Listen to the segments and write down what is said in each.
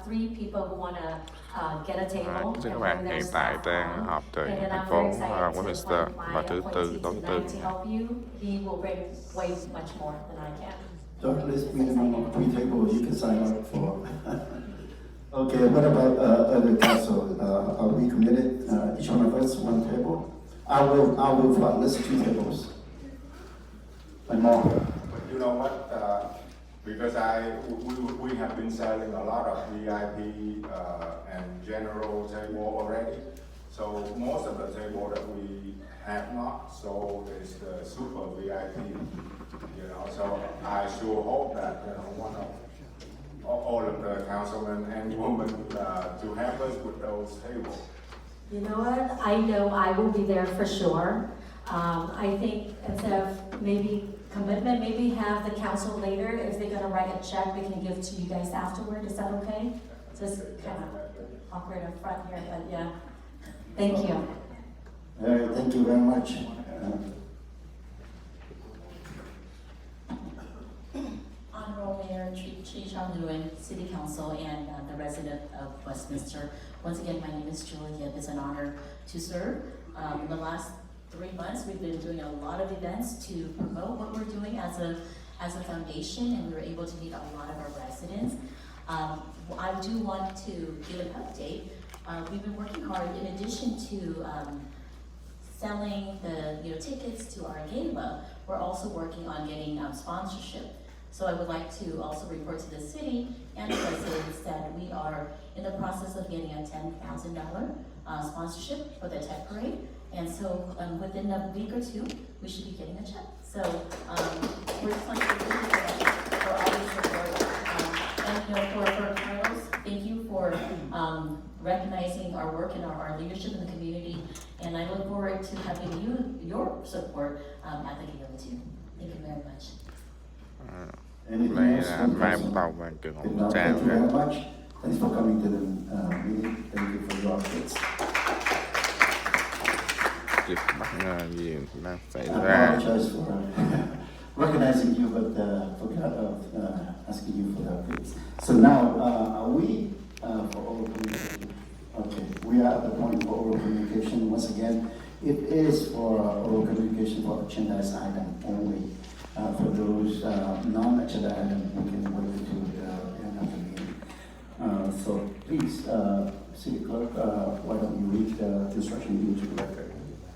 3 people who want to get a table. Thưa các bạn, hiện tại đang họp tại thành phố Westminster vào thứ Tư, tối thứ Tư. He will bring way much more than I can. Douglas, minimum of 3 tables you can sign up for. Okay, what about other council? Are we committed? Each one of us 1 table. I will fund list 2 tables. And more. You know what? Because we have been selling a lot of VIP and general table already. So most of the table that we have not sold is the super VIP. You know, so I sure hope that one of all of the councilmen and women to help us with those tables. You know what? I know I will be there for sure. I think instead of maybe commitment, maybe have the council later. If they're going to write a check, we can give to you guys afterward. Is that okay? Just kind of awkward up front here, but yeah. Thank you. All right, thank you very much. Honorable Mayor Chi Chang-Nguyen, City Council, and the resident of Westminster. Once again, my name is Julia. It's an honor to serve. In the last 3 months, we've been doing a lot of events to promote what we're doing as a foundation, and we were able to meet a lot of our residents. I do want to give an update. We've been working hard in addition to selling the tickets to our gala. We're also working on getting sponsorship. So I would like to also report to the city and the residents that we are in the process of getting a $10,000 sponsorship for the tech parade. And so within a week or 2, we should be getting a check. So we're just like for all the support. And for Carlos, thank you for recognizing our work and our leadership in the community. And I look forward to having your support at the gala too. Thank you very much. Anything else? Mai Vũng Tàu và Cường If Hồng not, Trang. thank you very much. Thanks for coming to the meeting. Thank you for your updates. Việc bất ngờ gì đang xảy I ra. apologize for recognizing you, but forgot of asking you for the updates. So now, are we for oral communication? Okay, we are at the point for oral communication. Once again, it is for oral communication for agendized item only. For those non-agenda item, we can wait to the end of the meeting. So please, City Clerk, why don't you read the instruction into the record?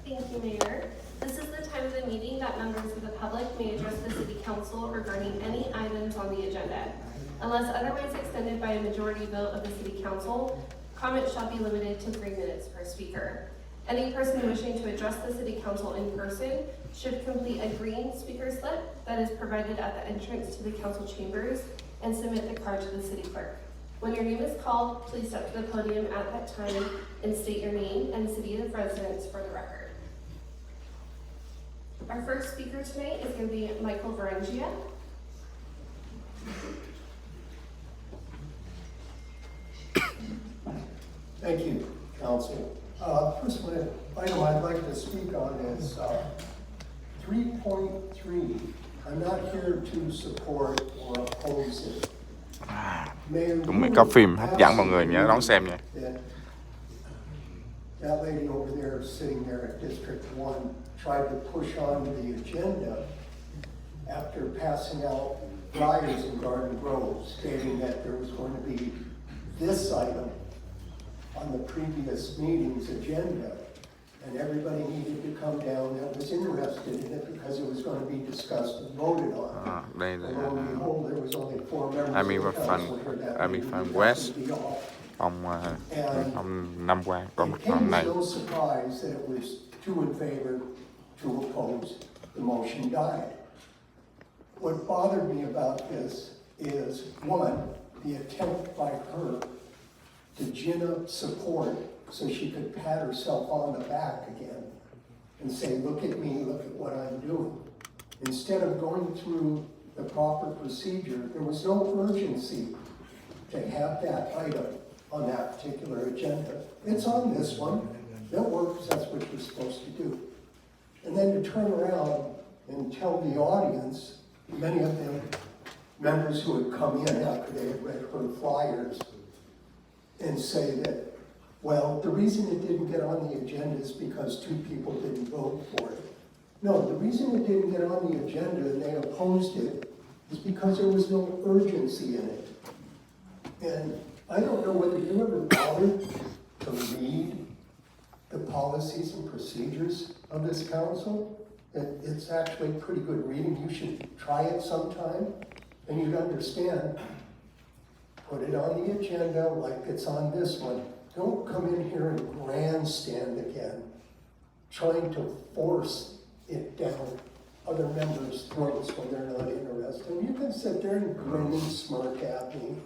Thank you, Mayor. This is the time of the meeting that members of the public may address the City Council regarding any items on the agenda. Unless otherwise extended by a majority vote of the City Council, comments shall be limited to 3 minutes per speaker. Any person wishing to address the City Council in person should complete a green speaker slip that is provided at the entrance to the council chambers and submit the card to the City Clerk. When your name is called, please step to the podium at that time and state your name and city of residence for the record. Our first speaker tonight is going to be Michael Varengia. Thank you, Council. First item I'd like to speak on is 3.3. I'm not here to support or oppose it. Cũng có phim hấp dẫn, mọi người nhớ đón xem nha. That lady over there sitting there at District 1 tried to push on the agenda after passing out flyers in Garden Grove stating that there was going to be this item on the previous meeting's agenda, and everybody needed to come down that was interested in it because it was going to be discussed and voted on. Đây là Lo and behold, there was only 4 members Amy of the council here that meeting. West. Be off. Ông năm qua có mặt It came hôm nay. as no surprise that it was 2 in favor, 2 opposed. The motion died. What bothered me about this is, 1, the attempt by her to gin up support so she could pat herself on the back again and say, look at me, look at what I'm doing. Instead of going through the proper procedure, there was no urgency to have that item on that particular agenda. It's on this one. That works, that's what you're supposed to do. And then to turn around and tell the audience, many of them members who had come in after they had read her flyers, and say that, well, the reason it didn't get on the agenda is because 2 people didn't vote for it. No, the reason it didn't get on the agenda and they opposed it is because there was no urgency in it. And I don't know whether you ever bothered to read the policies and procedures of this council. It's actually pretty good reading. You should try it sometime and you'd understand. Put it on the agenda like it's on this one. Don't come in here and grandstand again, trying to force it down other members' throats when they're not interested. And you can sit there and grin and smirk at me.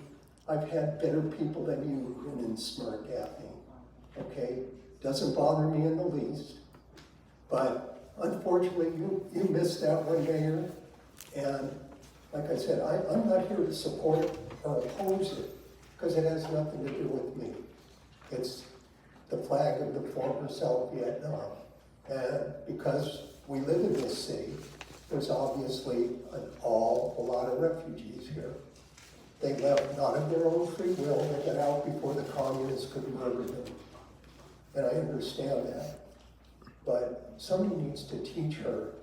I've had better people than you grin and smirk at me, okay? Doesn't bother me in the least, but unfortunately, you missed that one, Mayor. And like I said, I'm not here to support or oppose it, because it has nothing to do with me. It's the flag of the former South Vietnam. And because we live in this city, there's obviously a lot of refugees here. They left not of their own free will, they got out before the communists could murder them. And I understand that. But somebody needs to teach her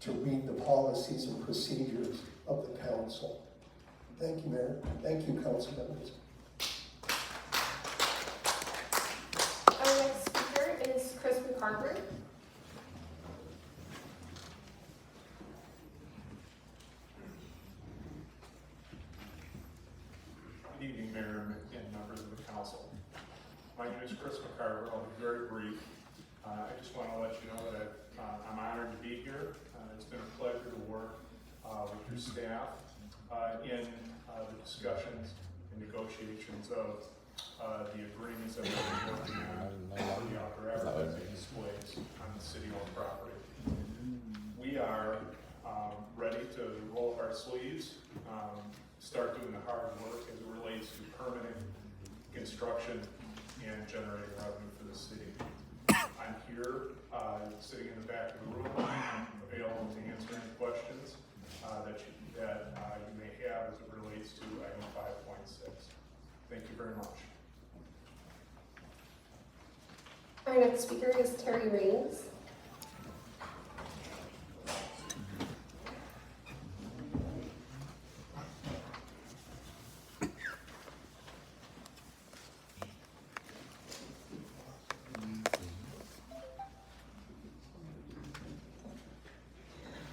to read the policies and procedures of the council. Thank you, Mayor. Thank you, council members. Our next speaker is Chris McCarver. Good evening, Mayor and members of the council. My name is Chris McCarver. I'll be very brief. I just want to let you know that I'm honored to be here. It's been a pleasure to work with your staff in the discussions and negotiations of the agreements that we've been working on for the outdoor advertising displays on the city-owned property. We are ready to roll up our sleeves, start doing the hard work as it relates to permitting, construction, and generating revenue for the city. I'm here, sitting in the back of the room. I'm available to answer any questions that you may have as it relates to item 5.6. Thank you very much. Our next speaker is Terry Raines.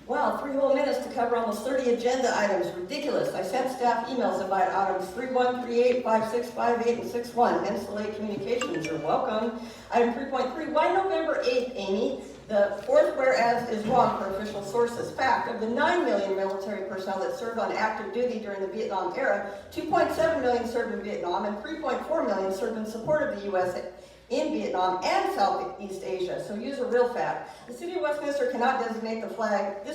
Wow, 3 whole minutes to cover almost 30 agenda items. Ridiculous. I sent staff emails about items 31, 38, 56, 58, and 61. Hence delayed communications. You're welcome. Item 3.3, why November 8th, Amy? The 4th whereas is wrong for official sources. Fact, of the 9 million military personnel that served on active duty during the Vietnam era, 2.7 million served in Vietnam and 3.4 million served in support of the U.S. in Vietnam and Southeast Asia. So use a real fact. The city of Westminster cannot designate this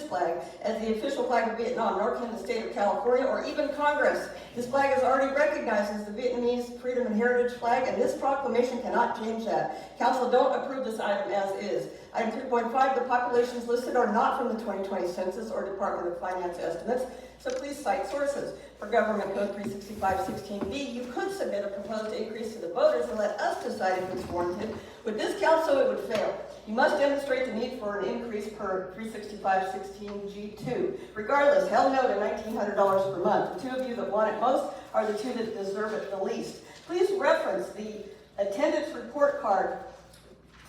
flag, as the official flag of Vietnam, nor can the state of California or even Congress. This flag is already recognized as the Vietnamese freedom and heritage flag, and this proclamation cannot change that. Council, don't approve this item as is. Item 3.5, the populations listed are not from the 2020 census or Department of Finance estimates, so please cite sources. For Government Code 365-16B, you could submit a proposed increase to the voters and let us decide if it's warranted. With this council, it would fail. You must demonstrate the need for an increase per 365-16G2. Regardless, hell no to $1,900 per month. The 2 of you that want it most are the 2 that deserve it the least. Please reference the attendance report card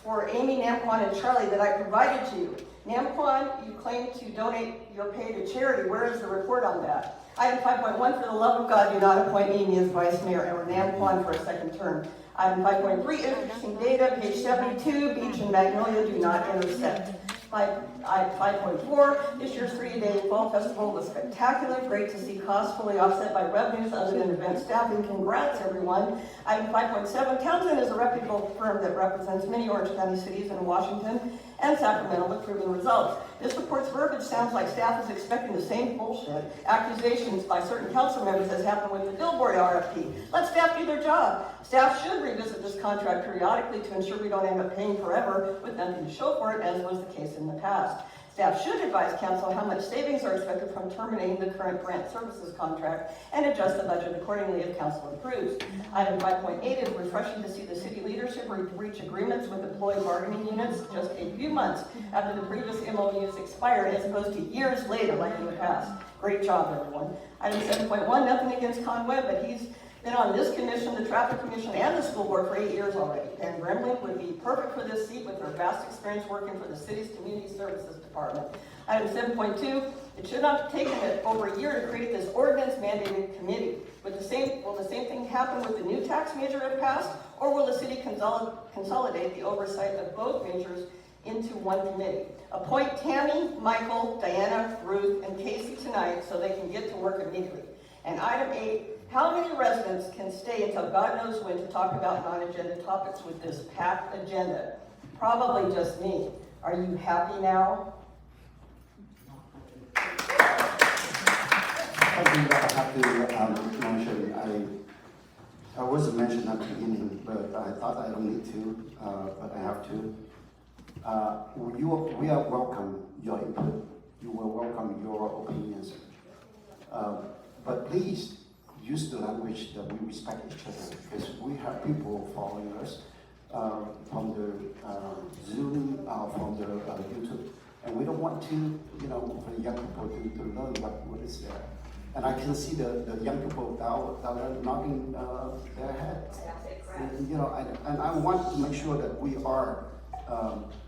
for Amy, Namquan, and Charlie that I provided to you. Namquan, you claim to donate your pay to charity. Where is the report on that? Item 5.1, for the love of God, do not appoint Amy as vice mayor or Namquan for a second term. Item 5.3, interesting data, page 72, Beach and Magnolia do not intersect. 5.4, this year's 3-day fall festival was spectacular. Great to see costs fully offset by revenues other than event staffing. Congrats, everyone. Item 5.7, Townsend is a reputable firm that represents many Orange County cities in Washington and Sacramento with proven results. This report's verbiage sounds like staff is expecting the same bullshit accusations by certain council members as happened with the billboard RFP. Let staff do their job. Staff should revisit this contract periodically to ensure we don't end up paying forever with nothing to show for it, as was the case in the past. Staff should advise council how much savings are expected from terminating the current grant services contract and adjust the budget accordingly if council approves. Item 5.8 is refreshing to see the city leadership reach agreements with employee bargaining units just a few months after the previous MOUs expired as opposed to years later like in the past. Great job, everyone. Item 7.1, nothing against Conway, but he's been on this commission, the traffic commission, and the school board for 8 years already. Pam Gremley would be perfect for this seat with her vast experience working for the city's community services department. Item 7.2, it should not have taken it over a year to create this ordinance mandated committee. Will the same thing happen with the new tax measure if passed, or will the city consolidate the oversight of both measures into one committee? Appoint Tammy, Michael, Diana, Ruth, and Casey tonight so they can get to work immediately. And item 8, how many residents can stay until God knows when to talk about non-agenda topics with this packed agenda? Probably just me. Are you happy now? I think I have to mention, I wasn't mentioned at the beginning, but I thought I don't need to, but I have to. We are welcome your input. You will welcome your opinions. But please use the language that we respect each other, because we have people following us from the Zoom, from the YouTube, and we don't want to, for the young people to learn what is there. And I can see the young people that are nodding their heads. And I want to make sure that we are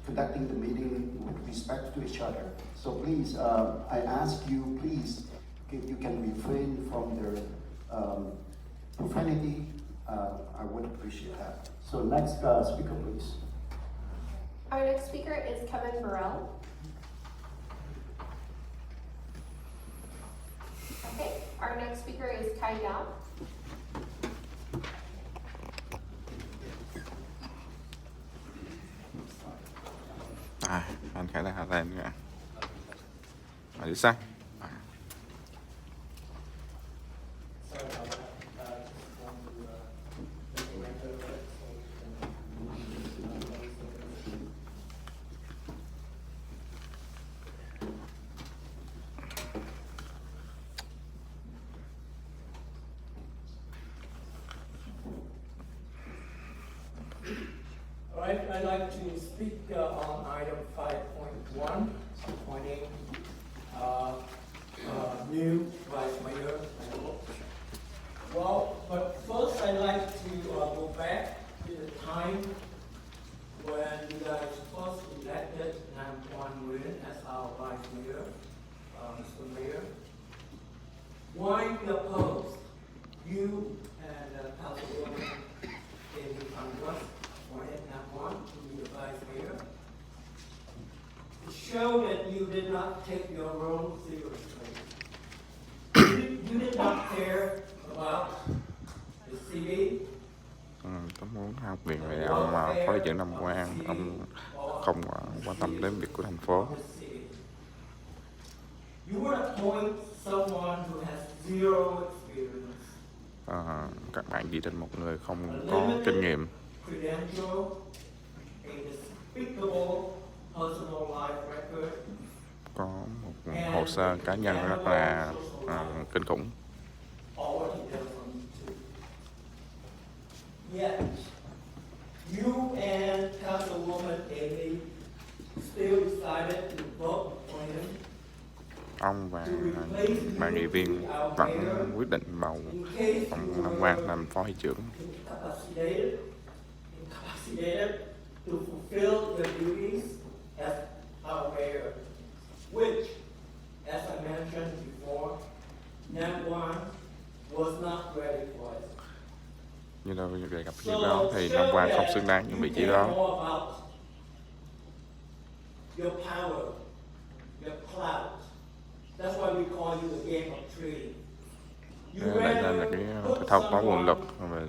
conducting the meeting with respect to each other. So please, I ask you, please, if you can refrain from their profanity, I would appreciate that. So next speaker, please. Our next speaker is Kevin Burrell. Okay, our next speaker is Kai Gao. Anh khải là tên kìa. Đi sang. All right, I'd like to speak on item 5.1, appointing new vice mayor. Well, but first I'd like to go back to the time when you guys first elected Nam Quan Nguyen as our vice mayor, Mr. Mayor. Why you opposed? You and Councilwoman David Congress appointed Nam Quan to be the vice mayor. To show that you did not take your role seriously. You did not care about the city. Tôi muốn học viện về ông phó thị trưởng Nam Quan, ông không quan tâm đến việc của thành phố. You would appoint someone who has zero experience. Các bạn chỉ định một người không có kinh nghiệm. Credential, a despicable personal life record. Có một hồ sơ cá nhân rất là kinh khủng. Yet, you and Councilwoman Amy still decided to vote for him. Ông và bạn nghị viên vẫn quyết định bầu ông Nam Quan làm phó thị trưởng. Incapacitated to fulfill their duties as our mayor, which, as I mentioned before, Nam Quan was not ready for it. Như đâu đề cập trước đó thì Nam Quan không xứng đáng những vị trí đó. Your power, your clout. That's why we call you the game of three. Đây là cái thao có nguồn lực, và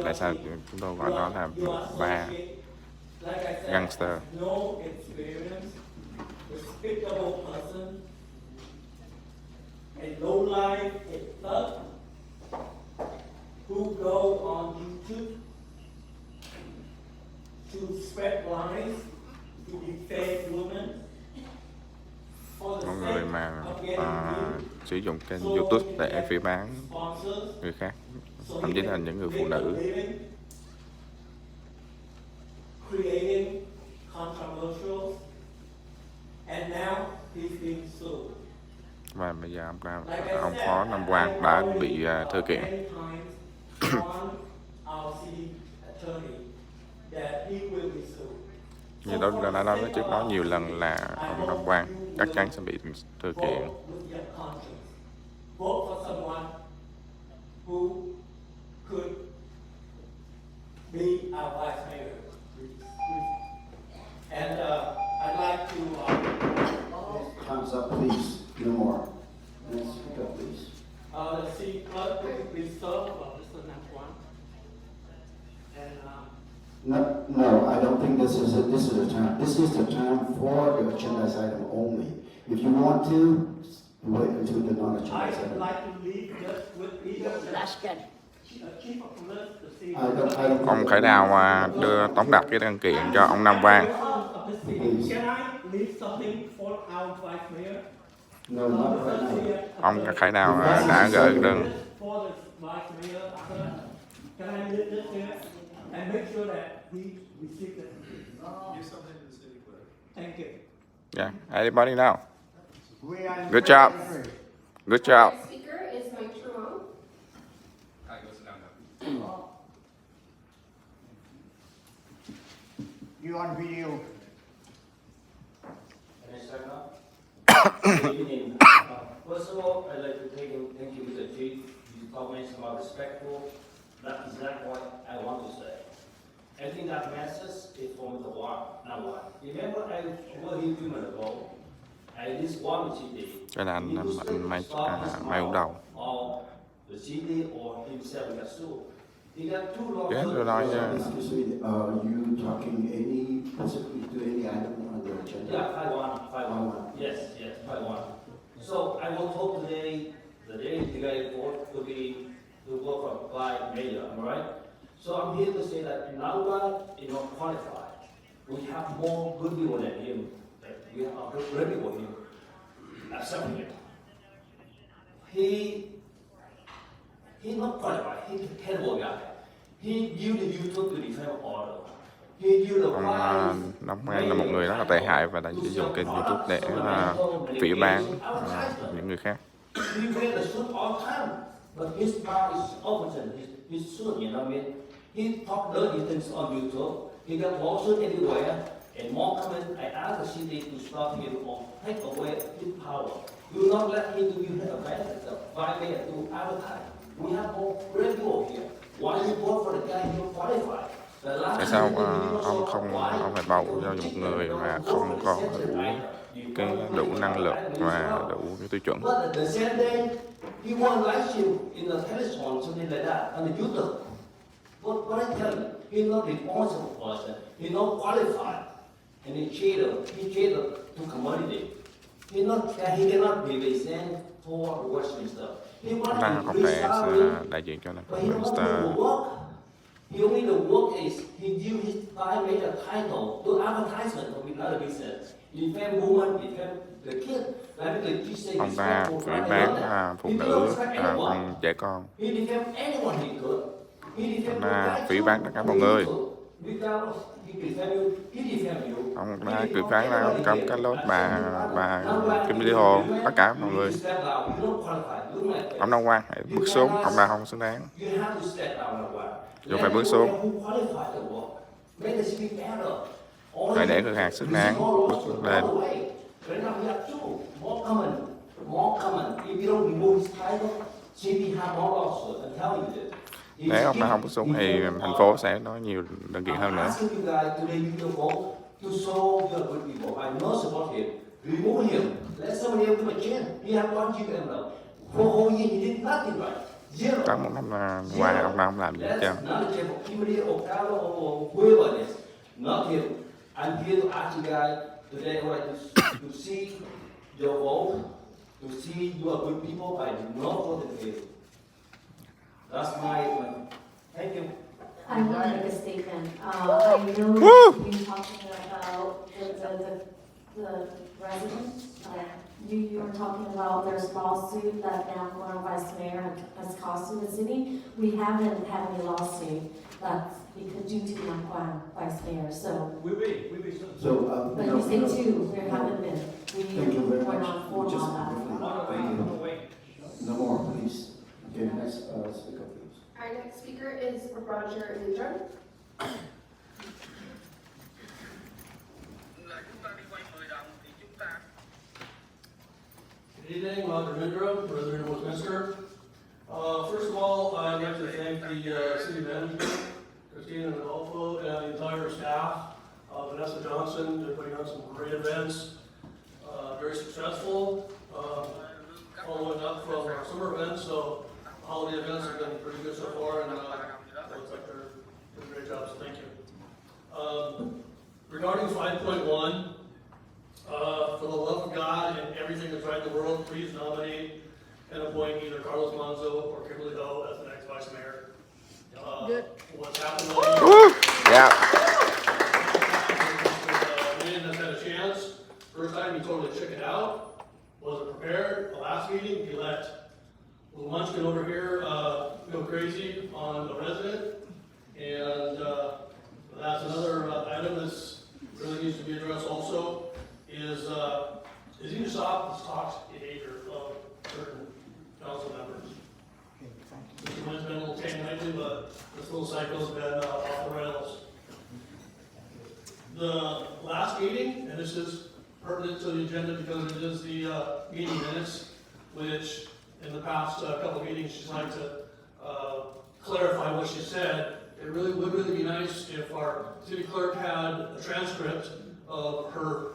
tại sao chúng tôi gọi nó là ba gangster. A lowlife, a thug who go on YouTube to spread lies, to defame women, sử dụng kênh YouTube để phỉ báng người khác, thậm chí là những người phụ nữ. Creating controversial, and now he's being sued. Và bây giờ ông Phó Nam Quang đã bị thư kiện. Như tôi đã nói trước đó nhiều lần là ông Nam Quang chắc chắn sẽ bị thư kiện. And I'd like to. Time's up, please. No more. Let's speak up, please. The city clerk will be served by Mr. Nam Quang. And No, I don't think this is the time. This is the time for the agenda item only. If you want to, wait until the non-agenda I'd item. like to leave just with either chief of police, the city. Ông Khải Đào đưa tống đặt cái đơn kiện cho ông Nam Quang. Can I leave something for our vice mayor? No, not right now. Ông Khải Đào đã gửi đơn. For the vice mayor, can I leave this here and make sure that he receives it? Give something to the city clerk. Thank you. Yeah, anybody now? Good job. Good job. Next speaker is Mike Tremont. You on video? Can I start now? Good evening. First of all, I'd like to thank you, Mr. Chief. Your comments are respectful. That's exactly what I want to say. I think that message is from the one, not one. Remember, I was here 2 minutes ago. I just want the city. Cái là anh Mai Hữu Đầu. Or the city or himself got sued. He got 2 lawsuits. Yeah, tôi nói Excuse me, are you talking specifically to any item on the agenda? Yeah, 5-1. Yes, 5-1. So I was told today, the day the guy report to work for by mayor, am I right? So I'm here to say that Nalwa is not qualified. We have more good people than him. We have great people here. Accepting it. He's not qualified. He's a terrible guy. He used the YouTube to defend order. He used the ông Nam Quang là một người rất là tệ hại và đã sử dụng kênh YouTube để phỉ báng những người khác. He wear the suit all time, but his mouth is open. His suit, you know what I mean? He talk dirty things on YouTube. He got lawsuit everywhere. And more comment, I asked the city to stop him or take away his power. Do not let him to use the advantage of violate to advertise. We have more radio here. Why you vote for the guy who qualified? Tại sao ông phải bầu cho một người mà không có đủ năng lực và đủ cái tiêu chuẩn? But at the same day, he won livestream in the telephone, something like that, on the YouTube. What I tell you, he's not responsible person. He's not qualified, and he cheated to community. He cannot be represent for Westminster. Ông đang không thể đại diện cho Westminster. He only the work is he used his time made a title to advertisement of another business. Defend woman, defend the kid. Ông ta phỉ báng phụ nữ, trẻ con. He defend anyone he could. Ông ta phỉ báng tất cả mọi người. Ông ta phỉ báng trong cái lớp bà Kim Ly Hồ, tất cả mọi người. Ông Nam Quang hãy bước xuống, ông ta không xứng đáng. Dù phải bước xuống. Hãy để cửa hàng xứng đáng bước lên. Nếu ông ta không bước xuống thì thành phố sẽ có nhiều đơn kiện hơn nữa. Có một năm là ngoài ông ta không làm gì hết trơn. I'm here to ask you guys today, to see your vote, to see you are good people by not voting for you. That's my thank you. I want to make a statement. I know you've been talking about the residents You were talking about there's lawsuit that now our vice mayor has caused in the city. We haven't had any lawsuit that's because due to Naquan vice mayor, so. We will. So, But you say two, there haven't been. Thank you very We're much. not formal Just on that. briefly. No more, please. Okay, next speaker, please. Our next speaker is Roger Lindrum. Good evening, Roger Lindrum, resident of Westminster. First of all, I'd like to thank the city manager, Christina Adolfo, and the entire staff, Vanessa Johnson, they're putting on some great events, very successful, following up from our summer events, so holiday events have been pretty good so far, and it looks like they're doing a great job, so thank you. Regarding 5.1, for the love of God and everything that's right in the world, please nominate and appoint either Carlos Manzo or Kimberly Ho as the next vice mayor. What's happened all year? Dạ. Wayne has had a chance. First time he totally chickened out, wasn't prepared. The last meeting, he let little Munchkin over here go crazy on a resident. And that's another item that really needs to be addressed also. Is he to stop this toxic behavior of certain council members? Mr. Wynn's been a little tame lately, but this little cycle's been off the rails. The last meeting, and this is pertinent to the agenda because it is the meeting minutes, which in the past couple of meetings she's like to clarify what she said. It really would really be nice if our city clerk had a transcript of her.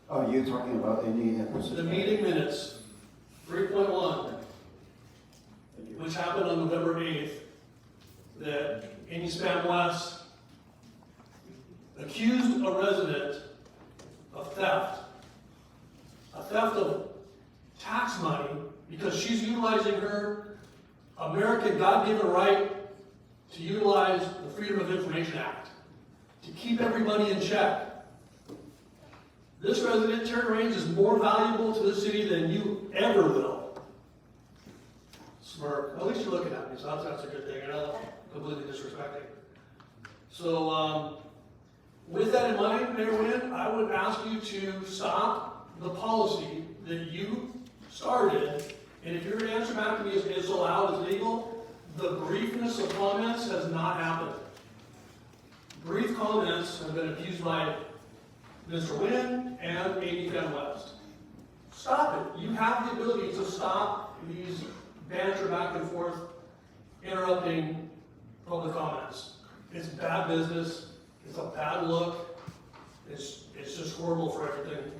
Are you talking about any episode? The meeting minutes, 3.1, which happened on November 8th, that Amy Spam West accused a resident of theft of tax money because she's utilizing her American God-given right to utilize the Freedom of Information Act to keep everybody in check. This resident, Terry Range, is more valuable to the city than you ever will. Smirk. At least you're looking at me, so that's a good thing. You're not completely disrespecting. So, with that in mind, Mayor Wynn, I would ask you to stop the policy that you started. And if you're going to answer back to me as it's allowed, as legal, the briefness of comments has not happened. Brief comments have been abused by Mr. Wynn and Amy Fan West. Stop it. You have the ability to stop these banter back and forth, interrupting public comments. It's bad business. It's a bad look. It's just horrible for everything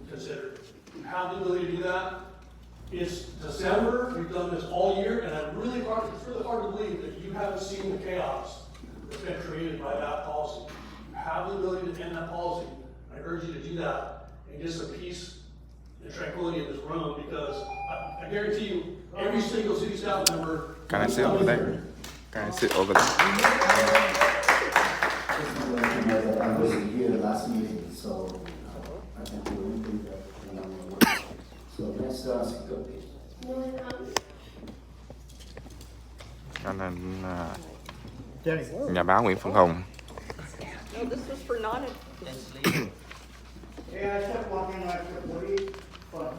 considered. You have the ability to do that. It's December. We've done this all year, and it's really hard to believe that you haven't seen the chaos that's been created by that policy. You have the ability to end that policy. I urge you to do that and get some peace and tranquility in this room because I guarantee you, every single city staff member. Can I sit over there? Can I sit over there? Just want to let you know that I wasn't here last meeting, so I can't do anything that when I'm at work. So next speaker, please. Cho nên nhà báo Nguyễn Phương Hùng. No, this was for non. Yeah, I kept walking like a police, but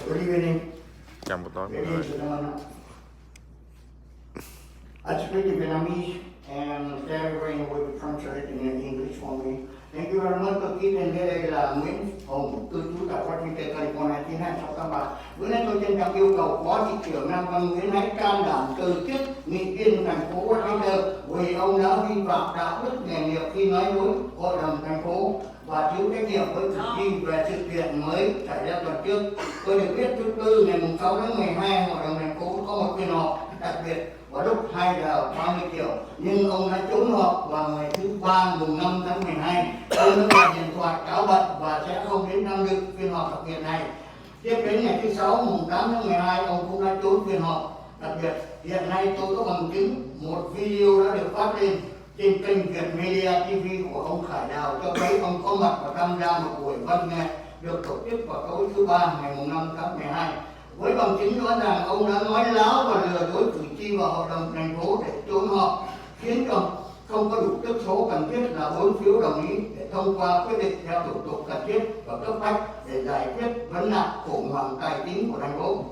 good evening. Chào một tối mọi Ladies người. and gentlemen. I speak in Vietnamese and everybody will translate in English for me. Thank you very much. Tôi ký tên đây là Nguyễn Hồng, cư trú tại Washington, California, 92683. Bữa nay tôi trân trọng yêu cầu Phó Thị trưởng Nam Văn Nguyễn hãy can đảm từ chức nghị viên thành phố Washington vì ông đã vi phạm đạo đức nghề nghiệp khi nói dối hội đồng thành phố và thiếu trách nhiệm với cử tri về sự kiện mới xảy ra tuần trước. Tôi được biết thứ Tư ngày 6 tháng 12 hội đồng thành phố có một phiên họp đặc biệt vào lúc 2 giờ 30 chiều, nhưng ông đã trốn họp vào ngày thứ Ba mùng 5 tháng 12. Ông đã gọi điện thoại cáo bận và sẽ không đến tham dự phiên họp đặc biệt này. Tiếp đến ngày thứ Sáu mùng 8 tháng 12, ông cũng đã trốn phiên họp đặc biệt. Hiện nay tôi có bằng chứng một video đã được phát lên trên kênh Việt Media TV của ông Khải Đào cho thấy ông có mặt và tham gia một buổi văn nghệ được tổ chức vào tối thứ Ba ngày 5 tháng 12. Với bằng chứng rõ ràng ông đã nói láo và lừa dối cử tri và hội đồng thành phố để trốn họ, khiến cho không có đủ tức số cần thiết là 4 phiếu đồng ý để thông qua quyết định theo thủ tục cần thiết và cấp bách để giải quyết vấn nạn khủng hoảng tài chính của thành phố.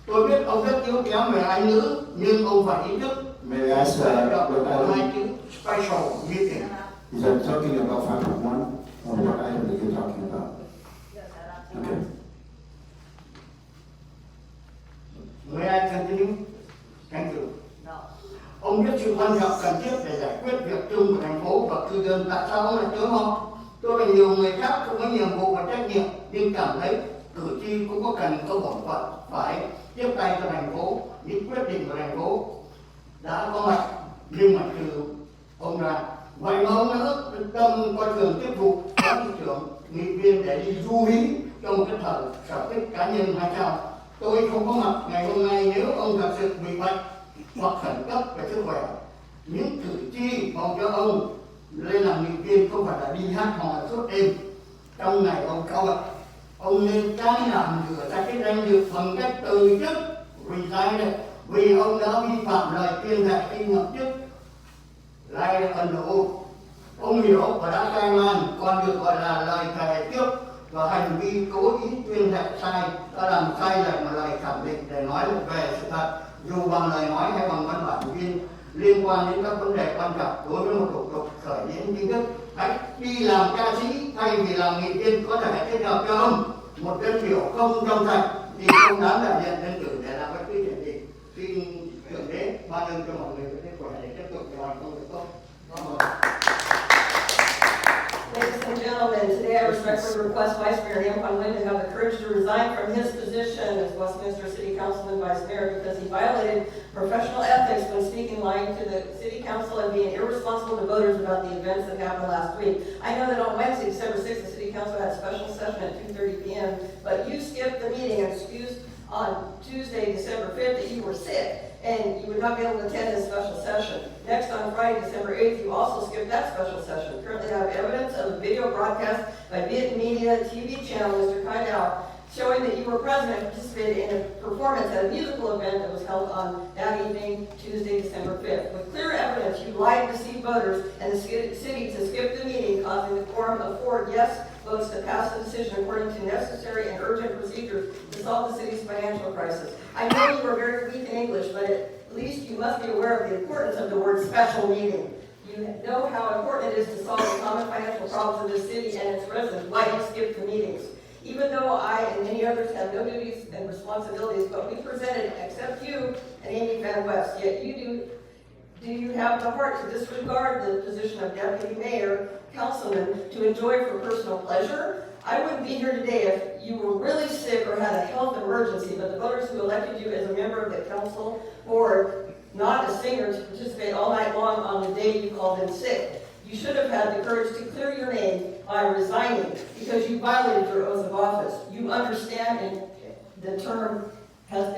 Tôi biết ông rất yếu kém về Anh ngữ, nhưng ông phải ý thức May I ask, hai chữ special meeting. is that talking about 5.1 or what item that you're talking about? Okay. May I continue? Thank you. Ông biết sự quan trọng cần thiết để giải quyết việc chung của thành phố và cư dân, tại sao ông lại trốn họ? Tôi và nhiều người khác cũng có nhiệm vụ và trách nhiệm, nhưng cảm thấy cử tri cũng có cần có bổn phận phải tiếp tay cho thành phố. Những quyết định của thành phố đã có mặt nhưng mà trừ ông ra. Vậy mà ông đã tâm coi thường chức vụ phó thị trưởng nghị viên để đi du hí trong một cái thời sở thích cá nhân hay sao? Tôi không có mặt ngày hôm nay nếu ông thật sự bị bệnh hoặc khẩn cấp về sức khỏe. Những cử tri mong cho ông lên làm nghị viên không phải là đi hát hò suốt đêm. Trong ngày ông cao bệnh, ông nên can đảm rửa sạch cái danh dự bằng cách từ chức resign vì ông đã vi phạm lời tuyên thệ khi nhậm chức. Lại ẩn độ, ông hiểu và đã cai man, còn được gọi là lời thề trước, và hành vi cố ý tuyên thệ sai đã làm sai lệch một lời khẳng định để nói về sự thật, dù bằng lời nói hay bằng văn bản viên liên quan đến các vấn đề quan trọng đối với một thủ tục khởi nghĩa chính thức. Hãy đi làm ca sĩ thay vì làm nghị viên có thể thích hợp cho ông. Một dân biểu không trong sạch thì không đáng đại diện dân cử để làm bất cứ chuyện gì. Xin thượng đế ban ơn cho mọi người có thể khỏe để tiếp tục hoàn công việc tốt. Ladies and gentlemen, today I respectfully request Vice Mayor Nam Quang-Lin to have the courage to resign from his position as Westminster City Councilman Vice Mayor because he violated professional ethics when speaking lying to the City Council and being irresponsible to voters about the events that happened last week. I know that on Wednesday, December 6th, the City Council had a special session at 2:30 p.m., but you skipped the meeting and excused on Tuesday, December 5th, that you were sick and you would not be able to attend this special session. Next, on Friday, December 8th, you also skipped that special session. Currently, I have evidence of a video broadcast by Viet Media TV channel, Mr. Kai Dao, showing that you were present and participated in a performance at a musical event that was held on that evening, Tuesday, December 5th. With clear evidence, you lied to deceive voters and the city to skip the meeting, causing the quorum of 4 yes votes to pass the decision according to necessary and urgent procedures to solve the city's financial crisis. I know you are very weak in English, but at least you must be aware of the importance of the word special meeting. You know how important it is to solve the common financial problems of this city and its residents. Why you skip the meetings? Even though I and many others have no duties and responsibilities, but we presented, except you and Amy Van West, yet you do you have the heart to disregard the position of deputy mayor, councilman, to enjoy for personal pleasure? I wouldn't be here today if you were really sick or had a health emergency, but the voters who elected you as a member of the council board, not a singer, to participate all night long on the day you called in sick. You should have had the courage to clear your name by resigning because you violated your oath of office. You understand, and the term has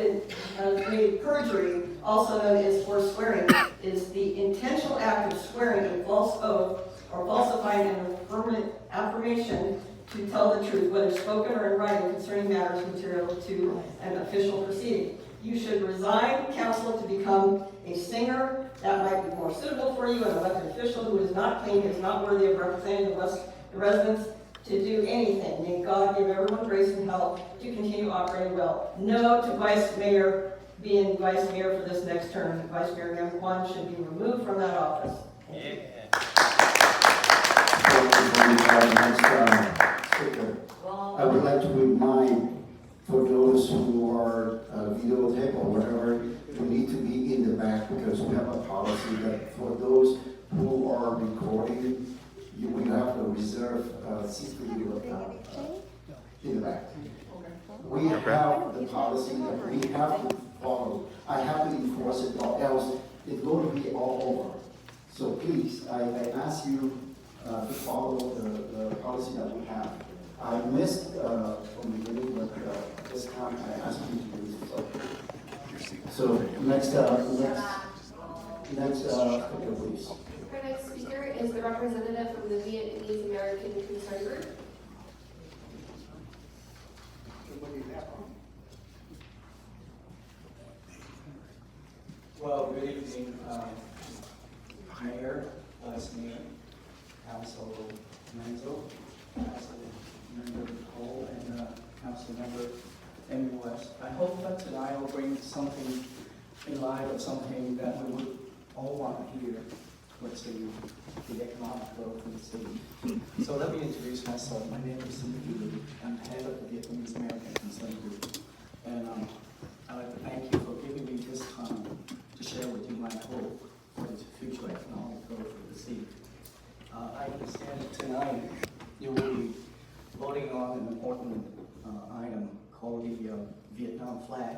made perjury, also known as forswearing, is the intentional act of swearing a false oath or falsifying an affirmation to tell the truth, whether spoken or in writing, concerning matters material to an official proceeding. You should resign council to become a singer. That might be more suitable for you, an elected official who is not clean, is not worthy of representing the residents to do anything. May God give everyone grace and help to continue operating well. No to Vice Mayor being Vice Mayor for this next term. Vice Mayor Nam Kwan should be removed from that office. I would like to remind for those who are videotape or whatever, you need to be in the back because we have a policy that for those who are recording, we have to reserve seats for you in the back. We have the policy that we have to follow. I have to enforce it or else it's going to be all over. So please, I ask you to follow the policy that we have. I missed from the beginning, but this time I asked you to use it. So next, speaker, please. Our next speaker speaker is the representative from the Vietnamese American Concern Group. Well, good evening, Mayor, Vice Mayor, Council Menzel, Council Member Cole, and Council Member Amy West. I hope that tonight will bring something in light of something that we would all want to hear, which is the economic growth in the city. So let me introduce myself. My name is TP Westminter. I'm head of the Vietnamese American Concern Group. And I'd like to thank you for giving me this time to share with you my hope for the future economic growth of the city. I understand that tonight you will be voting on an important item called the Vietnam Flag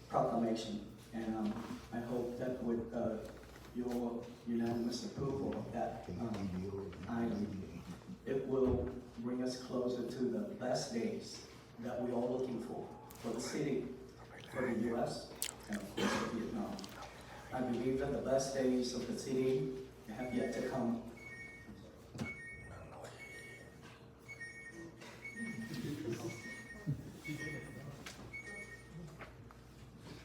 Proclamation. And I hope that with your unanimous approval of that item, it will bring us closer to the best days that we're all looking for the city, for the U.S., and of course for Vietnam. I believe that the best days of the city have yet to come.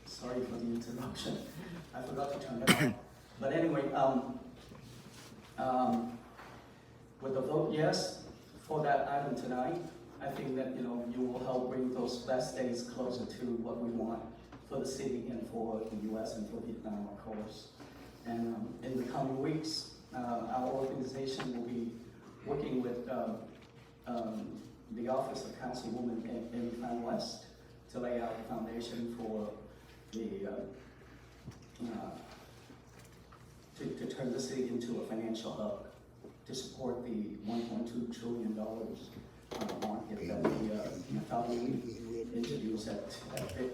Sorry for the interruption. I forgot to turn it on. But anyway, with the vote yes for that item tonight, I think that you will help bring those best days closer to what we want for the city and for the U.S. and for Vietnam, of course. And in the coming weeks, our organization will be working with the Office of Councilwoman Amy West to lay out the foundation for the to turn the city into a financial hub to support the $1.2 trillion market that we thought we introduced at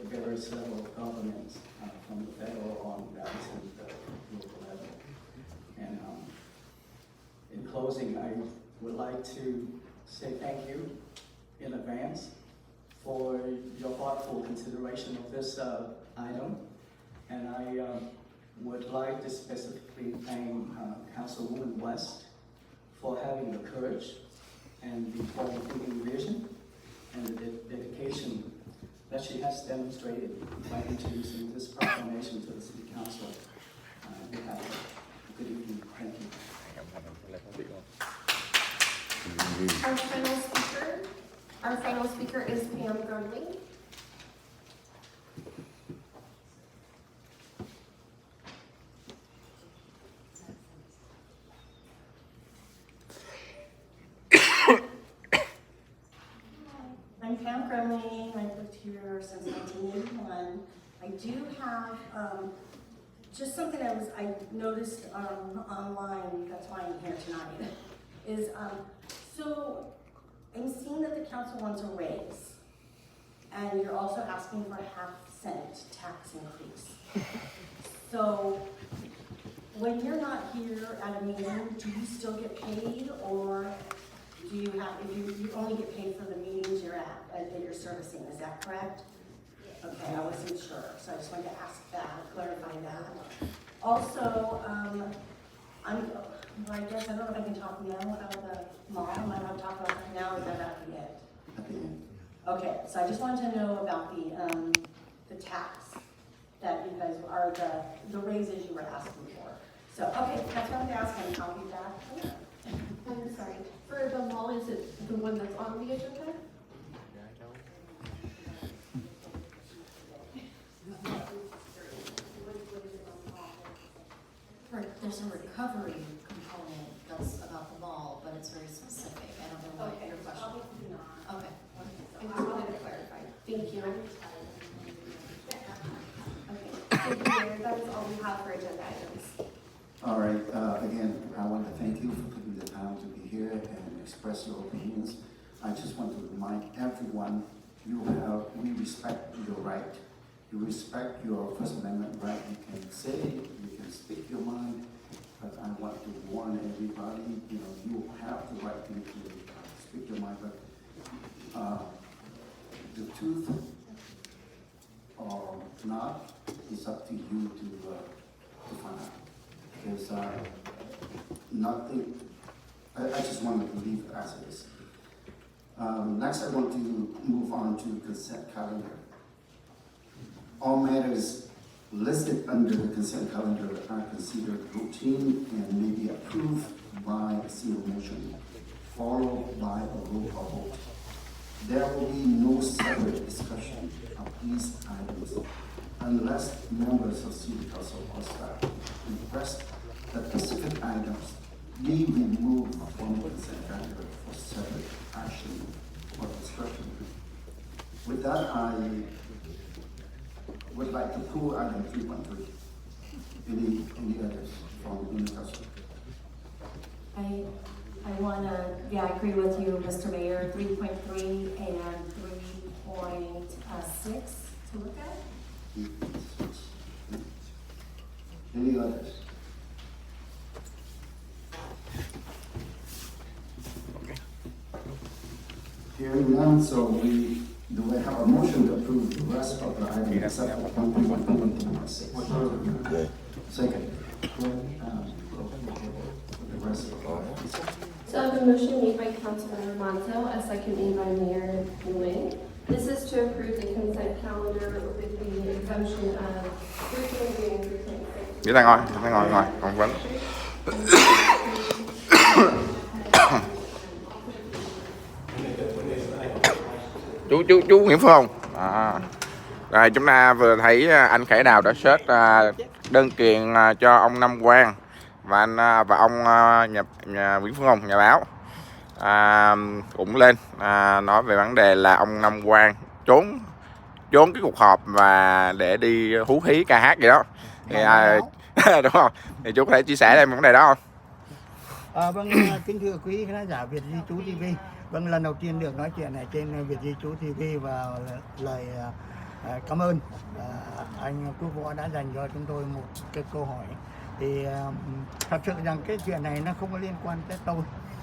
various levels of governments, from the federal on down to the local level. And in closing, I would like to say thank you in advance for your thoughtful consideration of this item. And I would like to specifically thank Councilwoman West for having the courage and the forward-thinking vision and the dedication that she has demonstrated by introducing this proclamation to the City Council. We have a good evening. Thank you. Our final speaker is Pam Gurnley. I'm Pam Grumley. I've lived here since 1981. I do have just something I noticed online, that's why I'm here tonight, is so I'm seeing that the council wants a raise, and you're also asking for a half-cent tax increase. So when you're not here at a meeting, do you still get paid, or do you have, if you only get paid for the meetings you're at, that you're servicing, is that correct? Okay, I wasn't sure, so I just wanted to ask that, clarify that. Also, I guess, I don't know if I can talk now about the mall, am I allowed to talk about that now, or is that at the end? At the end. Okay, so I just wanted to know about the tax that you guys are, the raises you were asking for. So, okay, that's what I'm asking, I'll be back. I'm sorry, for the mall, is it the one that's on the agenda? There's a recovery component that's about the mall, but it's very specific. I don't know what your question. Okay. I just wanted to clarify. Thank you. Okay, thank you, Mayor. That is all we have for agenda items. All right, again, I want to thank you for taking the time to be here and express your opinions. I just want to remind everyone, we respect your right. You respect your First Amendment right. You can say, you can speak your mind, but I want to warn everybody, you have the right to speak your mind, but the truth or not is up to you to find out. Because nothing. I just want to leave it as it is. Next, I want to move on to consent calendar. All matters listed under the consent calendar are considered routine and may be approved by a single motion, followed by a roll call vote. There will be no separate discussion of these items unless members of City Council or staff request that specific items be removed from the consent calendar for separate action or discussion. With that, I would like to pull item 3.3. Any others from the council? I wanna, I agree with you, Mr. Mayor, 3.3 and 3.6 to look at. Any others? Hearing none, so do we have a motion to approve the rest of the items except for 1.1.6? Second. The rest of the items. So I have a motion made by Councilmember Monto, a second made by Mayor Nguyen. This is to approve the consent calendar with the exemption of 3.3 and 3.6. Vậy là ngồi, còn vẫn. Chú Nguyễn Phương. Rồi chúng ta vừa thấy anh Khải Đào đã search đơn kiện cho ông Nam Quang và ông Nguyễn Phương Hùng, nhà báo, cũng lên nói về vấn đề là ông Nam Quang trốn cái cuộc họp và để đi hú hí ca hát gì đó thì đúng không? Thì chú có thể chia sẻ thêm vấn đề đó không? Vâng, kính thưa quý khán giả Việt Di Trú TV. Vâng, lần đầu tiên được nói chuyện ở trên Việt Di Trú TV và lời cảm ơn anh Quốc Võ đã dành cho chúng tôi một cái câu hỏi. Thì thật sự rằng cái chuyện này nó không có liên quan tới tôi.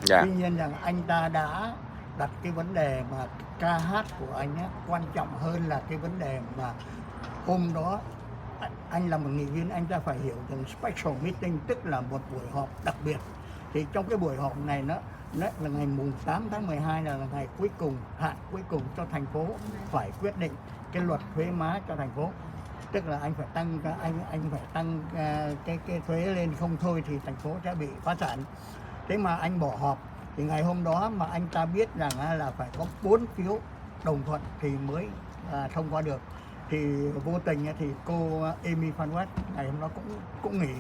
Tuy nhiên rằng anh ta đã đặt cái vấn đề mà ca hát của anh ấy, quan trọng hơn là cái vấn đề mà hôm đó anh là một nghị viên, anh ta phải hiểu rằng special meeting tức là một buổi họp đặc biệt. Thì trong cái buổi họp này nó là ngày mùng 8 tháng 12 là ngày cuối cùng, hạn cuối cùng cho thành phố phải quyết định cái luật thuế má cho thành phố. Tức là anh phải tăng cái thuế lên, không thôi thì thành phố sẽ bị phá sản. Thế mà anh bỏ họp thì ngày hôm đó mà anh ta biết rằng là phải có 4 phiếu đồng thuận thì mới thông qua được. Thì vô tình thì cô Amy Phan West ngày hôm đó cũng nghỉ.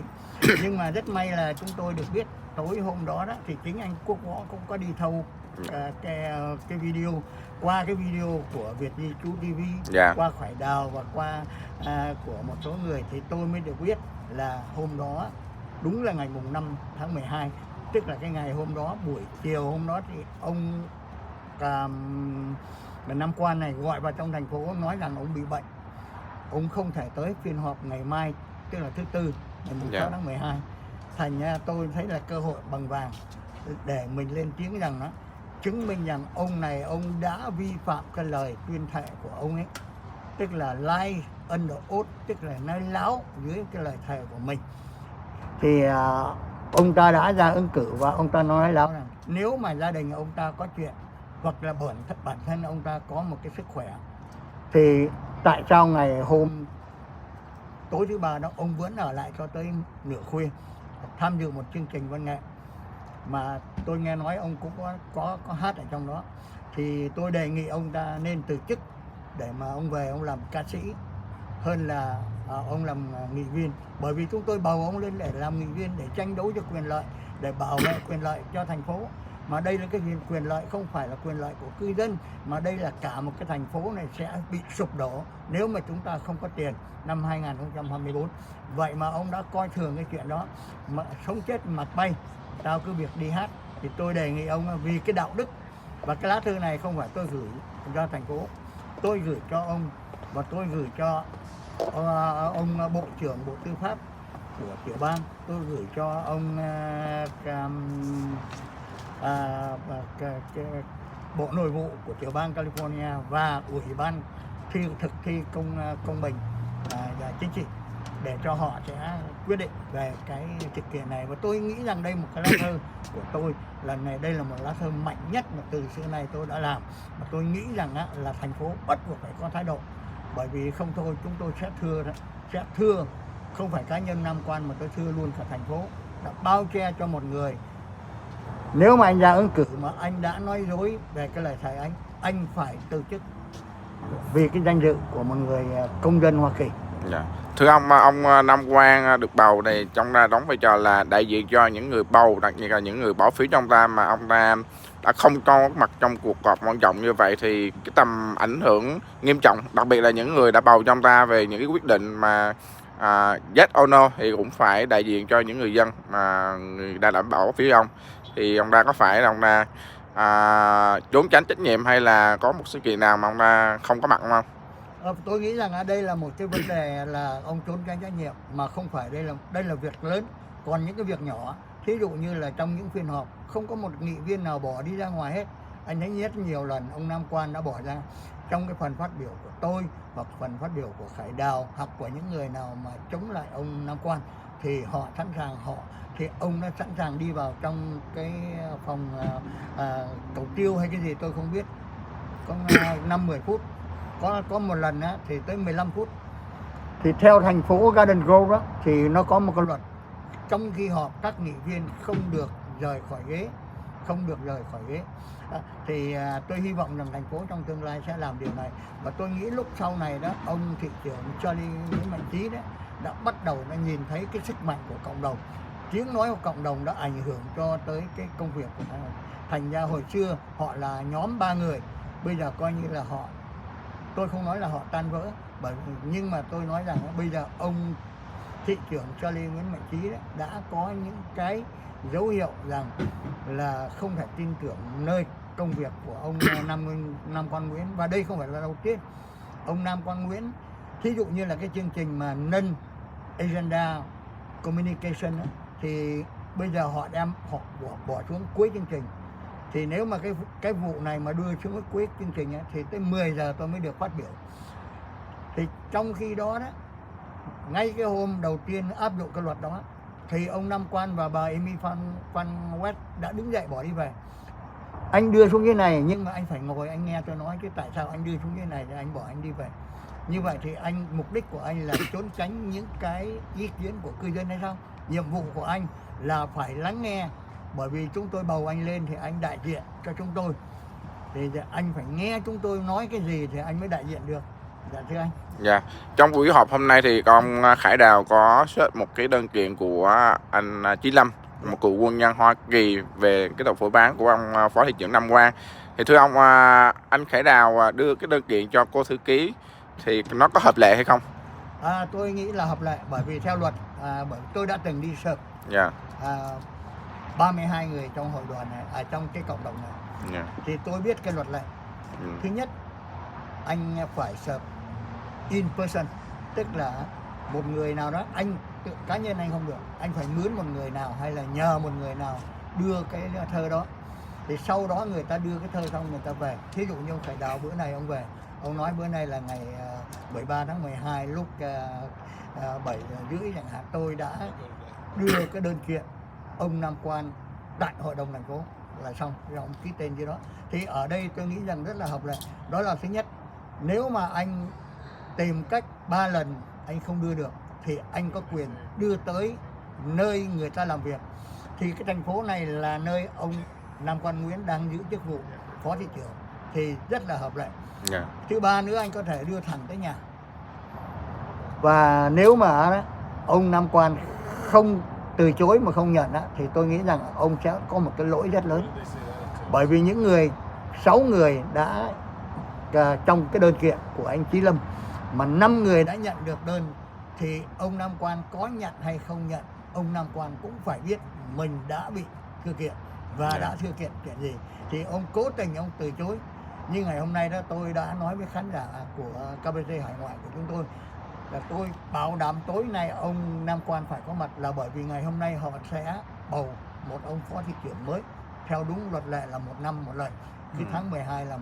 Nhưng mà rất may là chúng tôi được biết tối hôm đó thì chính anh Quốc Võ cũng có đi thâu cái video, qua cái video của Việt Di Trú TV, qua Khải Đào và qua của một số người thì tôi mới được biết là hôm đó đúng là ngày mùng 5 tháng 12, tức là cái ngày hôm đó buổi chiều hôm đó thì ông Nam Quan này gọi vào trong thành phố nói rằng ông bị bệnh, ông không thể tới phiên họp ngày mai, tức là thứ Tư ngày 6 tháng 12. Thành ra tôi thấy là cơ hội bằng vàng để mình lên tiếng rằng nó chứng minh rằng ông này ông đã vi phạm cái lời tuyên thệ của ông ấy, tức là lie under oath, tức là nói láo dưới cái lời thề của mình. Thì ông ta đã ra ứng cử và ông ta nói láo rằng nếu mà gia đình ông ta có chuyện hoặc là bản thân ông ta có một cái sức khỏe thì tại sao ngày hôm tối thứ Ba đó ông vẫn ở lại cho tới nửa khuya tham dự một chương trình văn nghệ mà tôi nghe nói ông cũng có hát ở trong đó. Thì tôi đề nghị ông ta nên từ chức để mà ông về ông làm ca sĩ hơn là ông làm nghị viên, bởi vì chúng tôi bầu ông lên để làm nghị viên để tranh đấu cho quyền lợi, để bảo vệ quyền lợi cho thành phố. Mà đây là cái quyền lợi không phải là quyền lợi của cư dân, mà đây là cả một cái thành phố này sẽ bị sụp đổ nếu mà chúng ta không có tiền năm 2024. Vậy mà ông đã coi thường cái chuyện đó, mà sống chết mặt bay, tao cứ việc đi hát. Thì tôi đề nghị ông vì cái đạo đức, và cái lá thư này không phải tôi gửi cho thành phố, tôi gửi cho ông và tôi gửi cho ông Bộ trưởng Bộ Tư pháp của tiểu bang, tôi gửi cho ông Bộ Nội vụ của tiểu bang California và Ủy ban thực thi công bình và chính trị. để cho họ sẽ quyết định về cái sự kiện này. Và tôi nghĩ rằng đây một cái lá thư của tôi lần này, đây là một lá thư mạnh nhất mà từ xưa nay tôi đã làm, và tôi nghĩ rằng là thành phố bắt buộc phải có thái độ, bởi vì không thôi chúng tôi sẽ thưa không phải cá nhân Nam Quan mà tôi thưa luôn cả thành phố, đã bao che cho một người. Nếu mà anh ra ứng cử mà anh đã nói dối về cái lời thề, anh phải từ chức vì cái danh dự của một người công dân Hoa Kỳ. Dạ. Thưa ông Nam Quang được bầu này trong ta đóng vai trò là đại diện cho những người bầu, đặc biệt là những người bỏ phiếu trong ta, mà ông ta đã không có mặt trong cuộc họp quan trọng như vậy thì cái tầm ảnh hưởng nghiêm trọng, đặc biệt là những người đã bầu trong ta về những cái quyết định mà yes or no thì cũng phải đại diện cho những người dân mà người ta đã bỏ phiếu ông, thì ông ta có phải là ông ta trốn tránh trách nhiệm hay là có một sự kiện nào mà ông ta không có mặt không? Tôi nghĩ rằng đây là một cái vấn đề là ông trốn tránh trách nhiệm, mà không phải đây là việc lớn. Còn những cái việc nhỏ, thí dụ như là trong những phiên họp không có một nghị viên nào bỏ đi ra ngoài hết. Anh thấy rất nhiều lần ông Nam Quan đã bỏ ra trong cái phần phát biểu của tôi hoặc phần phát biểu của Khải Đào hoặc của những người nào mà chống lại ông Nam Quan, thì họ sẵn sàng thì ông đã sẵn sàng đi vào trong cái phòng cầu tiêu hay cái gì tôi không biết, có 5-10 phút. Có một lần thì tới 15 phút. Thì theo thành phố Garden Grove đó, thì nó có một cái luật trong khi họp các nghị viên không được rời khỏi ghế, thì tôi hy vọng rằng thành phố trong tương lai sẽ làm điều này. Và tôi nghĩ lúc sau này đó, ông thị trưởng Charlie Nguyễn Mạnh Trí đó đã bắt đầu đã nhìn thấy cái sức mạnh của cộng đồng, tiếng nói của cộng đồng đã ảnh hưởng cho tới cái công việc của họ. Thành ra hồi xưa họ là nhóm 3 người, bây giờ coi như là tôi không nói là họ tan vỡ, nhưng mà tôi nói rằng bây giờ ông thị trưởng Charlie Nguyễn Mạnh Trí đã có những cái dấu hiệu rằng là không thể tin tưởng nơi công việc của ông Nam Quan Nguyễn. Và đây không phải là đầu tiên. Ông Nam Quan Nguyễn, thí dụ như là cái chương trình mà nâng agenda communication thì bây giờ họ bỏ xuống cuối chương trình. Thì nếu mà cái vụ này mà đưa xuống cuối chương trình thì tới 10 giờ tôi mới được phát biểu. Thì trong khi đó ngay cái hôm đầu tiên áp dụng cái luật đó thì ông Nam Quan và bà Amy Van West đã đứng dậy bỏ đi về. Anh đưa xuống như này nhưng mà anh phải ngồi anh nghe tôi nói chứ tại sao anh đưa xuống như này thì anh bỏ anh đi về. Như vậy thì mục đích của anh là trốn tránh những cái ý kiến của cư dân hay sao? Nhiệm vụ của anh là phải lắng nghe, bởi vì chúng tôi bầu anh lên thì anh đại diện cho chúng tôi, thì anh phải nghe chúng tôi nói cái gì thì anh mới đại diện được. Dạ thưa anh. Dạ. Trong buổi họp hôm nay thì ông Khải Đào có xếp một cái đơn kiện của anh Chí Lâm, một cựu quân nhân Hoa Kỳ, về cái tội phỉ báng của ông Phó thị trưởng Nam Quang. Thì thưa ông, anh Khải Đào đưa cái đơn kiện cho cô thư ký thì nó có hợp lệ hay không? Tôi nghĩ là hợp lệ, bởi vì theo luật bởi tôi đã từng đi serve 32 người trong hội đoàn này, trong cái cộng đồng này, thì tôi biết cái luật lệ. Thứ nhất, anh phải serve in person, tức là một người nào đó, cá nhân anh không được, anh phải mướn một người nào hay là nhờ một người nào đưa cái thơ đó, thì sau đó người ta đưa cái thơ xong người ta về. Thí dụ như ông Khải Đào bữa nay ông về, ông nói bữa nay là ngày 13 tháng 12 lúc 7 giờ rưỡi chẳng hạn, tôi đã đưa cái đơn kiện ông Nam Quan tại hội đồng thành phố là xong, rồi ông ký tên dưới đó. Thì ở đây tôi nghĩ rằng rất là hợp lệ. Đó là thứ nhất. Nếu mà anh tìm cách 3 lần anh không đưa được thì anh có quyền đưa tới nơi người ta làm việc. Thì cái thành phố này là nơi ông Nam Quan Nguyễn đang giữ chức vụ phó thị trưởng, thì rất là hợp lệ. Thứ ba nữa, anh có thể đưa thẳng tới nhà. Và nếu mà ông Nam Quan không từ chối mà không nhận thì tôi nghĩ rằng ông sẽ có một cái lỗi rất lớn. Bởi vì những 6 người đã trong cái đơn kiện của anh Chí Lâm, mà 5 người đã nhận được đơn, thì ông Nam Quan có nhận hay không nhận, ông Nam Quan cũng phải biết mình đã bị thư kiện và đã thư kiện chuyện gì. Thì ông cố tình ông từ chối. Như ngày hôm nay đó, tôi đã nói với khán giả của KBC hải ngoại của chúng tôi là tôi bảo đảm tối nay ông Nam Quan phải có mặt, là bởi vì ngày hôm nay họ sẽ bầu một ông phó thị trưởng mới theo đúng luật lệ là 1 năm một lần. Cái tháng 12 là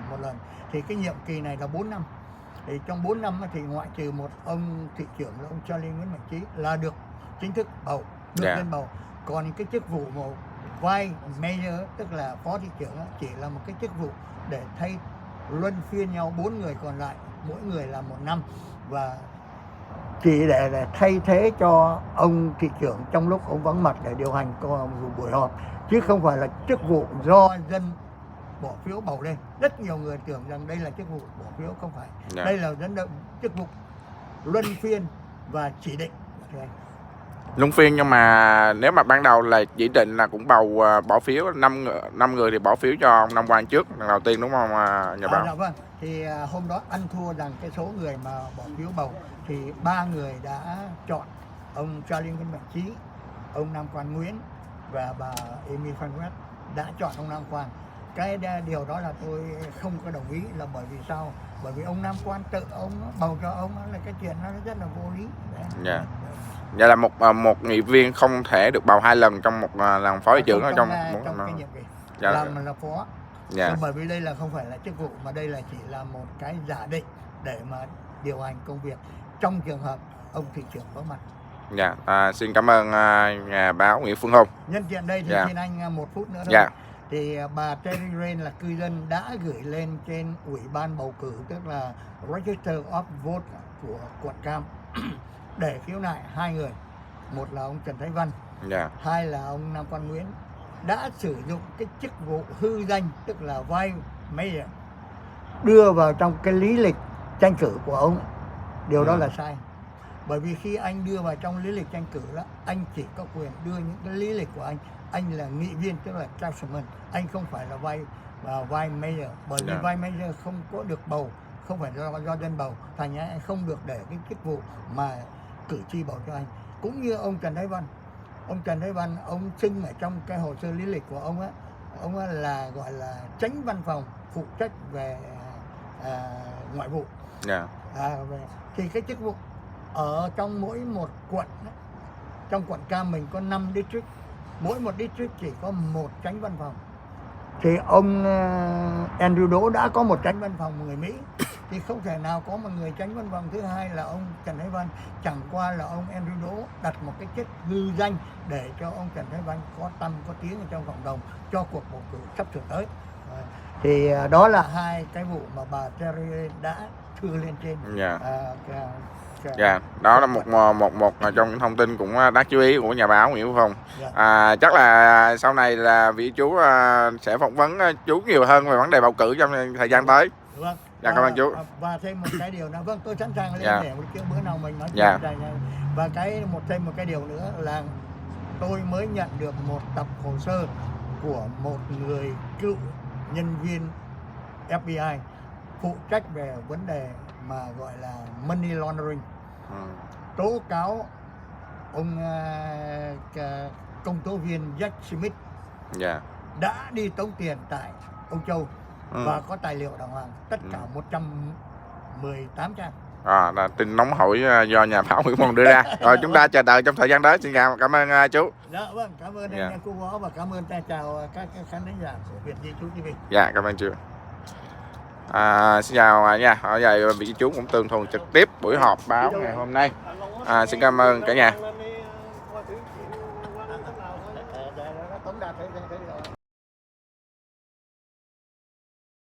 một lần. Thì cái nhiệm kỳ này là 4 năm. Thì trong 4 năm thì ngoại trừ một ông thị trưởng là ông Charlie Nguyễn Mạnh Trí là được chính thức bầu, được Dạ. lên bầu. Còn cái chức vụ một vai mayor tức là phó thị trưởng chỉ là một cái chức vụ để thay luân phiên nhau 4 người còn lại, mỗi người là 1 năm, và chỉ để thay thế cho ông thị trưởng trong lúc ông vắng mặt để điều hành buổi họp, chứ không phải là chức vụ do dân bỏ phiếu bầu lên. Rất nhiều người tưởng rằng đây là chức vụ bỏ phiếu, không phải. Dạ. Đây là chức vụ luân phiên và chỉ định. Luân phiên, nhưng mà nếu mà ban đầu là chỉ định là cũng bầu bỏ phiếu 5 người thì bỏ phiếu cho ông Nam Quang trước lần đầu tiên, đúng không nhà báo? Dạ vâng. Thì hôm đó ăn thua rằng cái số người mà bỏ phiếu bầu thì 3 người đã chọn ông Charlie Nguyễn Mạnh Trí, ông Nam Quang Nguyễn và bà Amy Phan West đã chọn ông Nam Quang. Cái điều đó là tôi không có đồng ý, là bởi vì sao? Bởi vì ông Nam Quang tự ông bầu cho ông là cái chuyện nó rất là vô lý. Dạ. Vậy là một nghị viên không thể được bầu 2 lần trong một lần phó thị trưởng ở trong cái nhiệm kỳ. Dạ. Làm là phó. Dạ. Bởi vì đây là không phải là chức vụ, mà đây là chỉ là một cái giả định để mà điều hành công việc trong trường hợp ông thị trưởng vắng mặt. Dạ. Xin cảm ơn nhà báo Nguyễn Phương Hùng. Nhân tiện đây thì Dạ. xin anh 1 phút nữa thôi. Dạ. Thì bà Terry Rain là cư dân đã gửi lên trên ủy ban bầu cử, tức là Register of Vote của quận Cam để khiếu nại 2 người. Một là ông Trần Thái Văn, Dạ. 2 là ông Nam Quang Nguyễn đã sử dụng cái chức vụ hư danh, tức là vice mayor, đưa vào trong cái lý lịch tranh cử của ông. Điều đó là sai. Bởi vì khi anh đưa vào trong lý lịch tranh cử đó, anh chỉ có quyền đưa những cái lý lịch của anh là nghị viên, tức là councilman, anh không phải là vice mayor. Bởi vì vice mayor không có được bầu, không phải do dân bầu, thành ra anh không được để cái chức vụ mà cử tri bầu cho anh. Cũng như ông Trần Thái Văn. Ông Trần Thái Văn, ông xưng ở trong cái hồ sơ lý lịch của ông là gọi là chánh văn phòng phụ trách về ngoại vụ. Dạ. Thì cái chức vụ ở trong mỗi một quận, trong quận Cam mình có 5 district, mỗi một district chỉ có 1 chánh văn phòng. Thì ông Andrew Đỗ đã có 1 chánh văn phòng người Mỹ, thì không thể nào có một người chánh văn phòng thứ hai là ông Trần Thái Văn. Chẳng qua là ông Andrew Đỗ đặt một cái chức hư danh để cho ông Trần Thái Văn có tăm có tiếng ở trong cộng đồng cho cuộc bầu cử sắp sửa tới. Thì đó là 2 cái vụ mà bà Terry đã thư lên trên. Dạ. Dạ, đó là một trong những thông tin cũng đáng chú ý của nhà báo Nguyễn Phương Hùng. Chắc là sau này là vị chú sẽ phỏng vấn chú nhiều hơn về vấn đề bầu cử trong thời gian tới. Vâng. Dạ, cảm ơn chú. Và thêm một cái điều nữa, vâng, tôi sẵn sàng lên để bữa nào mình nói chuyện. Và thêm một cái điều nữa là tôi mới nhận được một tập hồ sơ của một người cựu nhân viên FBI phụ trách về vấn đề mà gọi là money laundering, tố cáo ông công tố viên Jack Smith đã đi tống tiền tại Âu Châu và có tài liệu đàng hoàng, tất cả 118 trang. Là tin nóng hổi do nhà báo Nguyễn Phương Hùng đưa ra. Rồi chúng ta chờ đợi trong thời gian tới. Xin cảm ơn chú. Dạ vâng, cảm ơn anh cô Võ và cảm ơn chào các khán giả của Việt Di Chú TV. Dạ, cảm ơn chú. Xin chào nha. Ở đây vị chú cũng tường thuật trực tiếp buổi họp báo ngày hôm nay. Xin cảm ơn cả nhà.